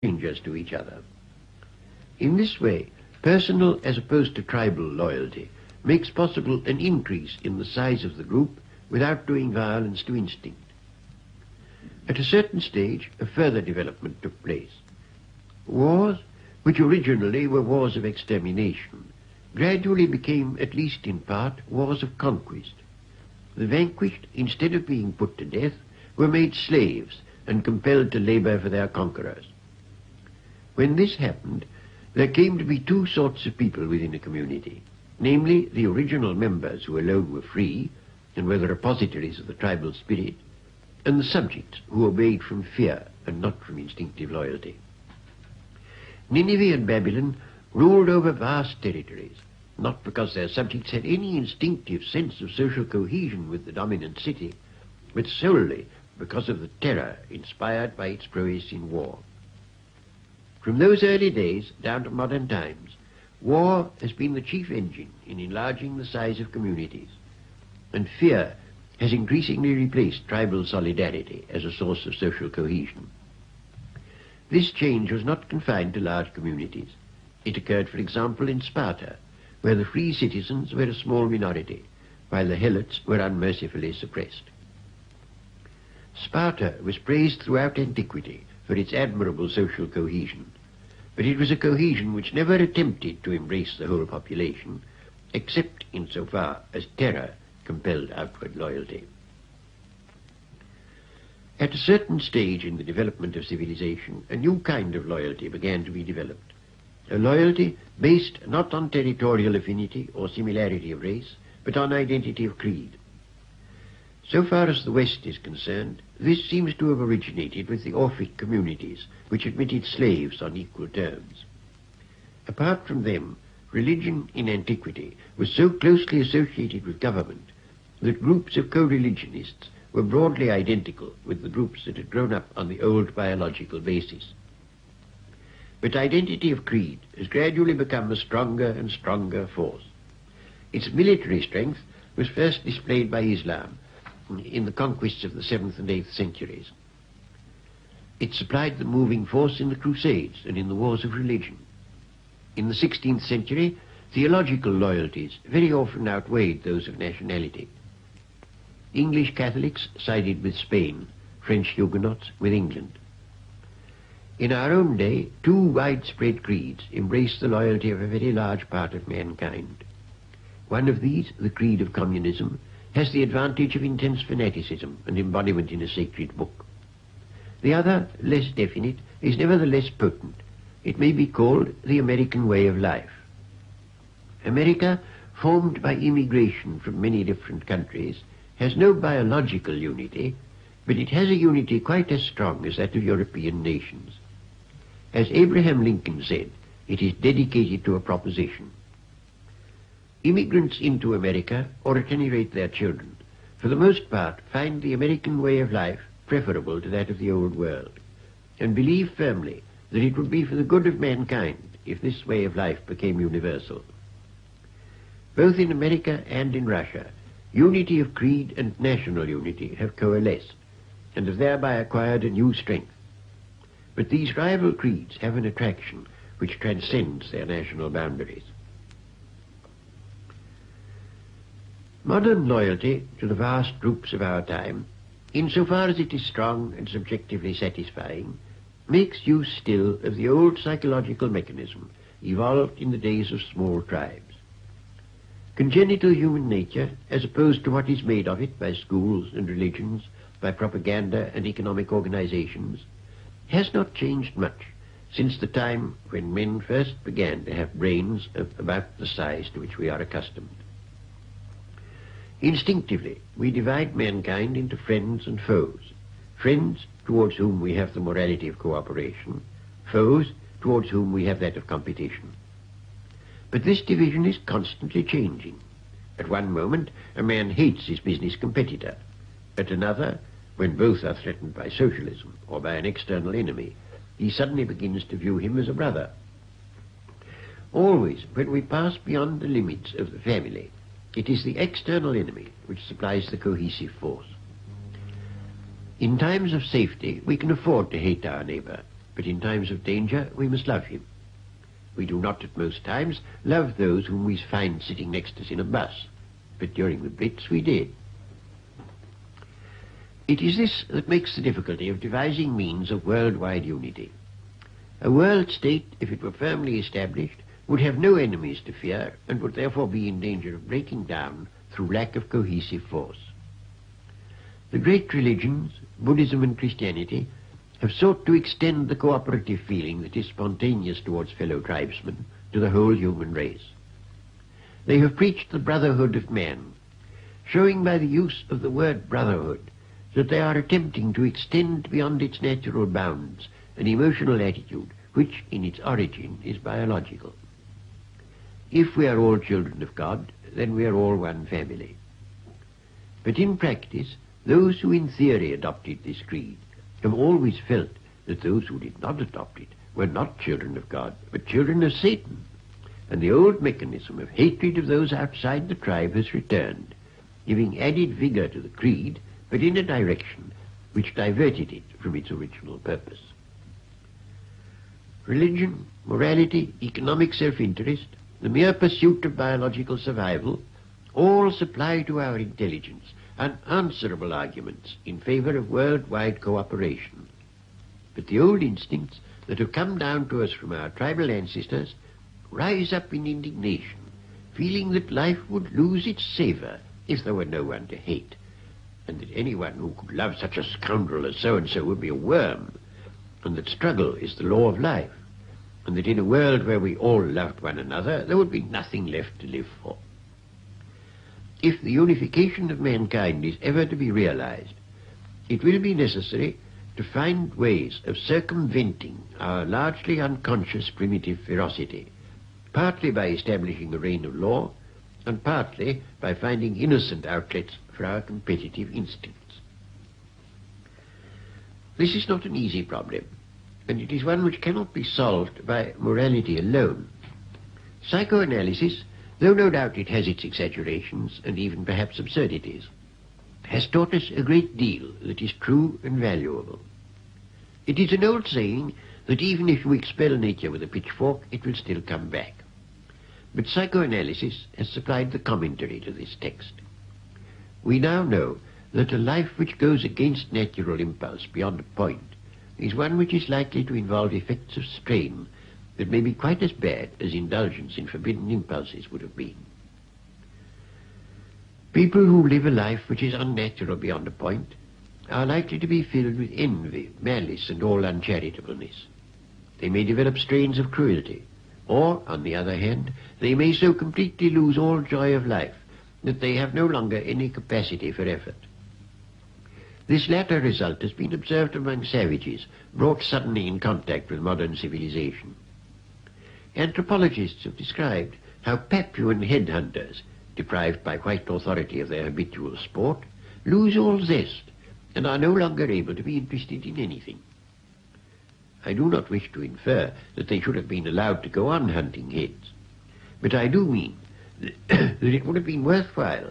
strangers to each other. In this way, personal as opposed to tribal loyalty makes possible an increase in the size of the group without doing violence to instinct. At a certain stage, a further development took place. Wars, which originally were wars of extermination, gradually became, at least in part, wars of conquest. The vanquished, instead of being put to death, were made slaves and compelled to labor for their conquerors. When this happened, there came to be two sorts of people within a community, namely the original members who alone were free and were the repositories of the tribal spirit, and the subjects who obeyed from fear and not from instinctive loyalty. Nineveh and Babylon ruled over vast territories, not because their subjects had any instinctive sense of social cohesion with the dominant city, but solely because of the terror inspired by its prowess in war. From those early days down to modern times, war has been the chief engine in enlarging the size of communities, and fear has increasingly replaced tribal solidarity as a source of social cohesion. This change was not confined to large communities. It occurred, for example, in Sparta, where the free citizens were a small minority, while the helots were unmercifully suppressed. Sparta was praised throughout antiquity for its admirable social cohesion, but it was a cohesion which never attempted to embrace the whole population, except insofar as terror compelled outward loyalty. At a certain stage in the development of civilization, a new kind of loyalty began to be developed, a loyalty based not on territorial affinity or similarity of race, but on identity of creed. So far as the West is concerned, this seems to have originated with the Orphic communities, which admitted slaves on equal terms. Apart from them, religion in antiquity was so closely associated with government that groups of co-religionists were broadly identical with the groups that had grown up on the old biological basis. But identity of creed has gradually become a stronger and stronger force. Its military strength was first displayed by Islam in the conquests of the 7th and 8th centuries. It supplied the moving force in the Crusades and in the wars of religion. In the 16th century, theological loyalties very often outweighed those of nationality. English Catholics sided with Spain, French Huguenots with England. In our own day, two widespread creeds embrace the loyalty of a very large part of mankind. One of these, the creed of communism, has the advantage of intense fanaticism and embodiment in a sacred book. The other, less definite, is nevertheless potent. It may be called the American way of life. America, formed by immigration from many different countries, has no biological unity, but it has a unity quite as strong as that of European nations. As Abraham Lincoln said, it is dedicated to a proposition. Immigrants into America, or at any rate their children, for the most part find the American way of life preferable to that of the old world, and believe firmly that it would be for the good of mankind if this way of life became universal. Both in America and in Russia, unity of creed and national unity have coalesced, and have thereby acquired a new strength. But these rival creeds have an attraction which transcends their national boundaries. Modern loyalty to the vast groups of our time, insofar as it is strong and subjectively satisfying, makes use still of the old psychological mechanism evolved in the days of small tribes. Congenital human nature, as opposed to what is made of it by schools and religions, by propaganda and economic organizations, has not changed much since the time when men first began to have brains of about the size to which we are accustomed. Instinctively, we divide mankind into friends and foes. Friends towards whom we have the morality of cooperation, foes towards whom we have that of competition. But this division is constantly changing. At one moment, a man hates his business competitor. At another, when both are threatened by socialism or by an external enemy, he suddenly begins to view him as a brother. Always, when we pass beyond the limits of the family, it is the external enemy which supplies the cohesive force. In times of safety, we can afford to hate our neighbor. but in times of danger we must love him. We do not at most times love those whom we find sitting next us in a bus, but during the Blitz we did. It is this that makes the difficulty of devising means of worldwide unity. A world state, if it were firmly established, would have no enemies to fear and would therefore be in danger of breaking down through lack of cohesive force. The great religions, Buddhism and Christianity, have sought to extend the cooperative feeling that is spontaneous towards fellow tribesmen to the whole human race. They have preached the brotherhood of man, showing by the use of the word brotherhood that they are attempting to extend beyond its natural bounds an emotional attitude which in its origin is biological. If we are all children of God, then we are all one family. But in practice, those who in theory adopted this creed have always felt that those who did not adopt it were not children of God, but children of Satan, and the old mechanism of hatred of those outside the tribe has returned, giving added vigor to the creed, but in a direction which diverted it from its original purpose. Religion, morality, economic self-interest, the mere pursuit of biological survival, all supply to our intelligence unanswerable arguments in favor of worldwide cooperation. But the old instincts that have come down to us from our tribal ancestors rise up in indignation, feeling that life would lose its savor if there were no one to hate, and that anyone who could love such a scoundrel as so-and-so would be a worm, and that struggle is the law of life, and that in a world where we all loved one another, there would be nothing left to live for. If the unification of mankind is ever to be realized, it will be necessary to find ways of circumventing our largely unconscious primitive ferocity, partly by establishing a reign of law, and partly by finding innocent outlets for our competitive instincts. This is not an easy problem, and it is one which cannot be solved by morality alone. Psychoanalysis, though no doubt it has its exaggerations and even perhaps absurdities, has taught us a great deal that is true and valuable. It is an old saying that even if you expel nature with a pitchfork, it will still come back. But psychoanalysis has supplied the commentary to this text. We now know that a life which goes against natural impulse beyond a point is one which is likely to involve effects of strain that may be quite as bad as indulgence in forbidden impulses would have been. People who live a life which is unnatural beyond a point are likely to be filled with envy, malice, and all uncharitableness. They may develop strains of cruelty, or, on the other hand, they may so completely lose all joy of life that they have no longer any capacity for effort. This latter result has been observed among savages brought suddenly in contact with modern civilization. Anthropologists have described how Papuan headhunters, deprived by white authority of their habitual sport, lose all zest and are no longer able to be interested in anything. I do not wish to infer that they should have been allowed to go on hunting heads, but I do mean that it would have been worthwhile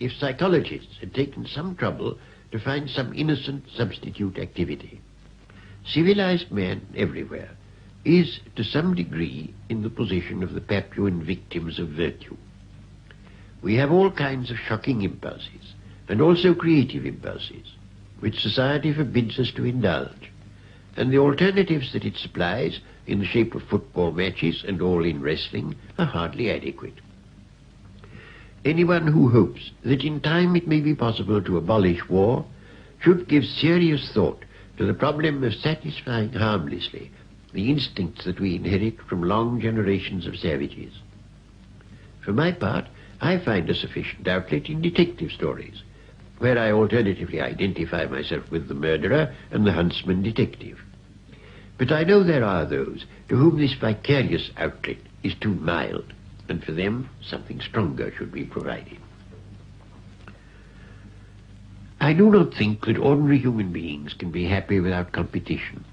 if psychologists had taken some trouble to find some innocent substitute activity. Civilized man everywhere is, to some degree, in the position of the Papuan victims of virtue. We have all kinds of shocking impulses, and also creative impulses, which society forbids us to indulge, and the alternatives that it supplies, in the shape of football matches and all-in wrestling, are hardly adequate. Anyone who hopes that in time it may be possible to abolish war should give serious thought to the problem of satisfying harmlessly the instincts that we inherit from long generations of savages. For my part, I find a sufficient outlet in detective stories, where I alternatively identify myself with the murderer and the huntsman detective. But I know there are those to whom this vicarious outlet is too mild, and for them something stronger should be provided. I do not think that ordinary human beings can be happy without competition,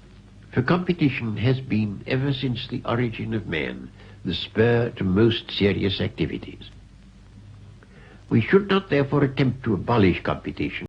for competition has been, ever since the origin of man, the spur to most serious activities. We should not therefore attempt to abolish competition